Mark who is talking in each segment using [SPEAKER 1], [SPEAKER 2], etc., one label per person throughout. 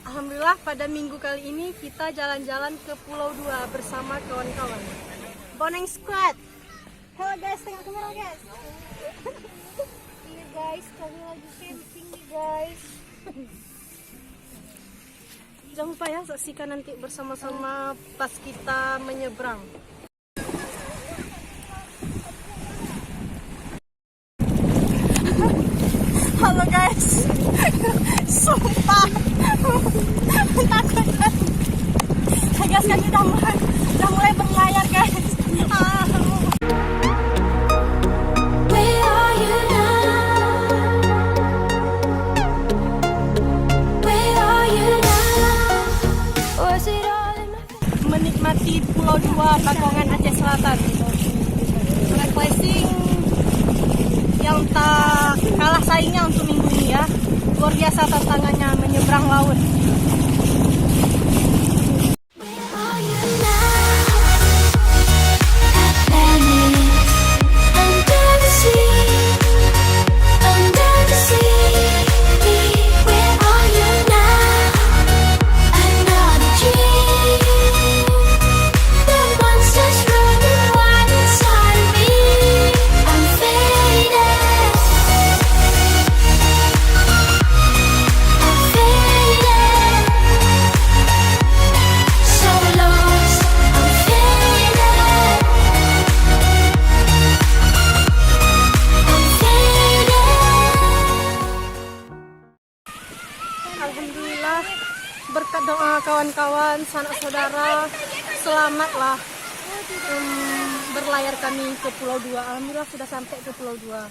[SPEAKER 1] Alhamdulillah pada minggu kali ini kita jalan-jalan ke Pulau Dua bersama kawan-kawan Boneng Squad. Halo guys, tengok kamera guys. Iya guys, kami lagi camping nih guys. Jangan lupa ya saksikan nanti bersama-sama pas kita menyeberang. Halo guys, sumpah takut kan? Guys, kami udah mulai berlayar guys. Menikmati Pulau Dua, Bakongan, Aceh Selatan. Refreshing yang tak kalah saingnya untuk minggu ini ya. Luar biasa tantangannya menyeberang laut. Alhamdulillah berkat doa kawan-kawan, sanak saudara, selamatlah berlayar kami ke Pulau Dua. Alhamdulillah sudah sampai ke Pulau Dua.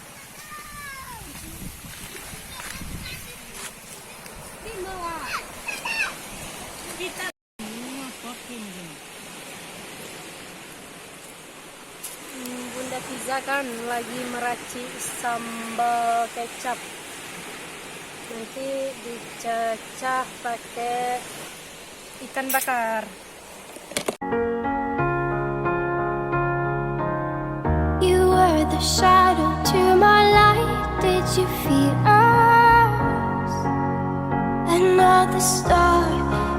[SPEAKER 1] Bunda Tiza kan lagi meracik sambal kecap. Nanti dicecah pakai ikan bakar.
[SPEAKER 2] You were the shadow to my light. Did you feel us? Another star,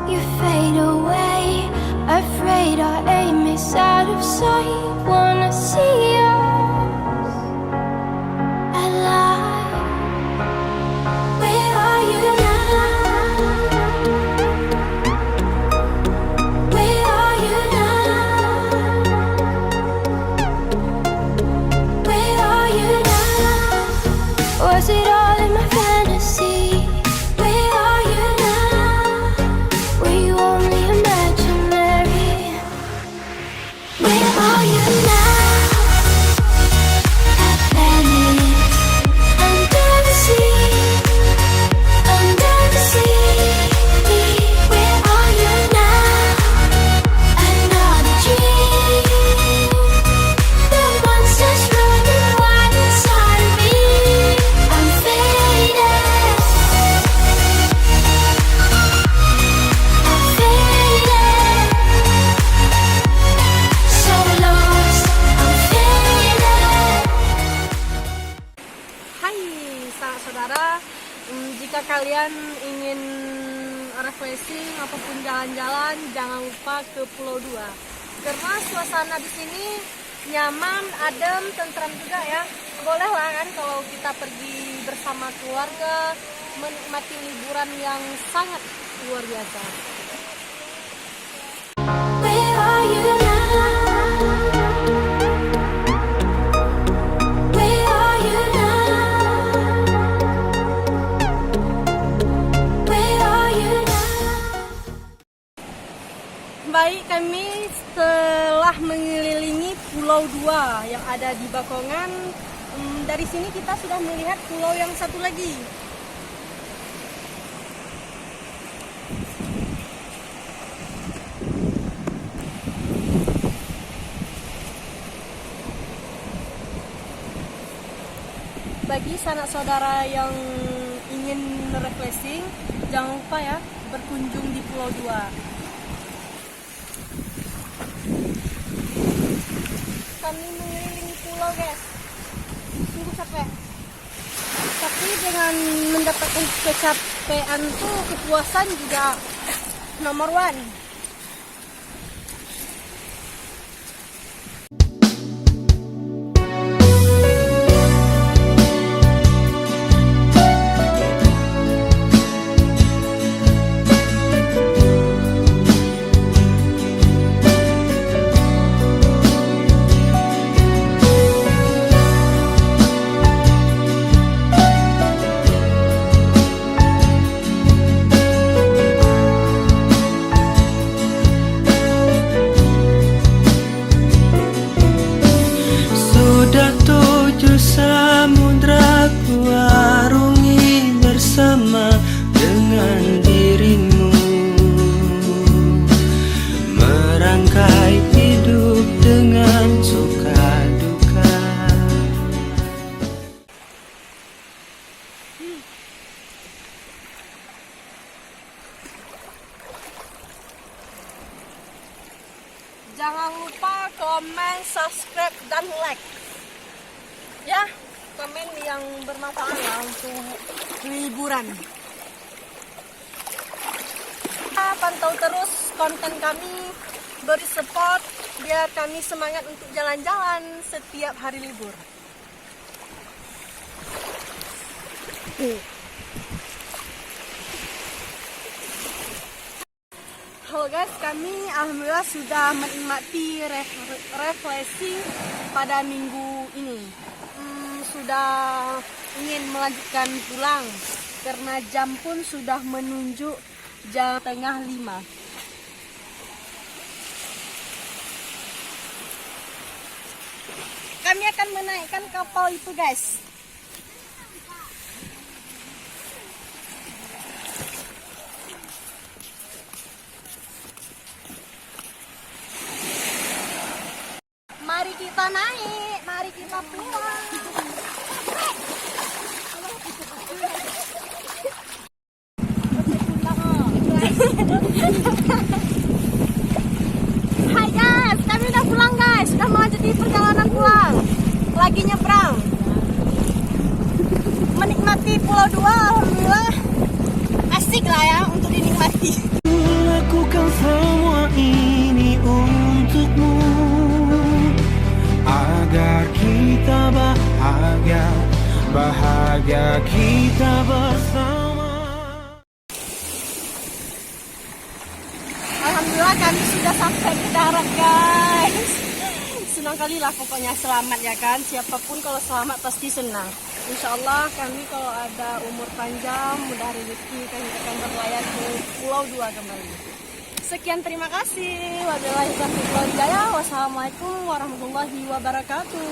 [SPEAKER 2] you fade away. Afraid our aim is out of sight. Wanna see us alive. Was it all in my fantasy? Where are you now? Were you only imaginary? Where are you now? Atlantic, under the sea, under the sea. Where are you now? Another dream. The monsters running wild inside of me.
[SPEAKER 1] Saudara, jika kalian ingin refreshing ataupun jalan-jalan, jangan lupa ke Pulau Dua. Karena suasana di sini nyaman, adem, tentram juga ya. Boleh lah kan kalau kita pergi bersama keluarga, menikmati liburan yang sangat luar biasa.
[SPEAKER 2] Where are you now?
[SPEAKER 1] Baik, kami setelah mengelilingi Pulau Dua yang ada di Bakongan, dari sini kita sudah melihat pulau yang satu lagi. Bagi sanak saudara yang ingin refreshing, jangan lupa ya berkunjung di Pulau Dua. Kami mengelilingi pulau guys, sungguh capek, tapi dengan mendapatkan kecap kecapean tuh kepuasan juga nomor one.
[SPEAKER 3] Sudah 7 samudra ku arungi bersama dengan dirimu, merangkai hidup dengan suka duka.
[SPEAKER 1] Jangan lupa komen, subscribe, dan like. Ya, komen yang bermanfaat ya untuk liburan. Pantau terus konten kami, beri support biar kami semangat untuk jalan-jalan setiap hari libur. Halo guys, kami alhamdulillah sudah menikmati refreshing pada minggu ini. Sudah ingin melanjutkan pulang karena jam pun sudah menunjuk jam 4:30. Kami akan menaikkan kapal itu guys. Mari kita naik, mari kita pulang. Hai guys, kami udah pulang guys, sudah melanjutkan perjalanan pulang. Lagi nyebrang. Menikmati Pulau Dua, alhamdulillah asik lah ya untuk dinikmati.
[SPEAKER 3] Lakukan semua ini untukmu, agar kita bahagia kita bersama.
[SPEAKER 1] Alhamdulillah kami sudah sampai ke darat guys. Senang kali lah pokoknya, selamat ya kan. Siapapun kalau selamat pasti senang. Insya Allah kami kalau ada umur panjang, mudah rezeki, kami akan berlayar ke Pulau Dua kembali. Sekian, terima kasih. Wabillahi taufiq wal hidayah. Wassalamualaikum warahmatullahi wabarakatuh.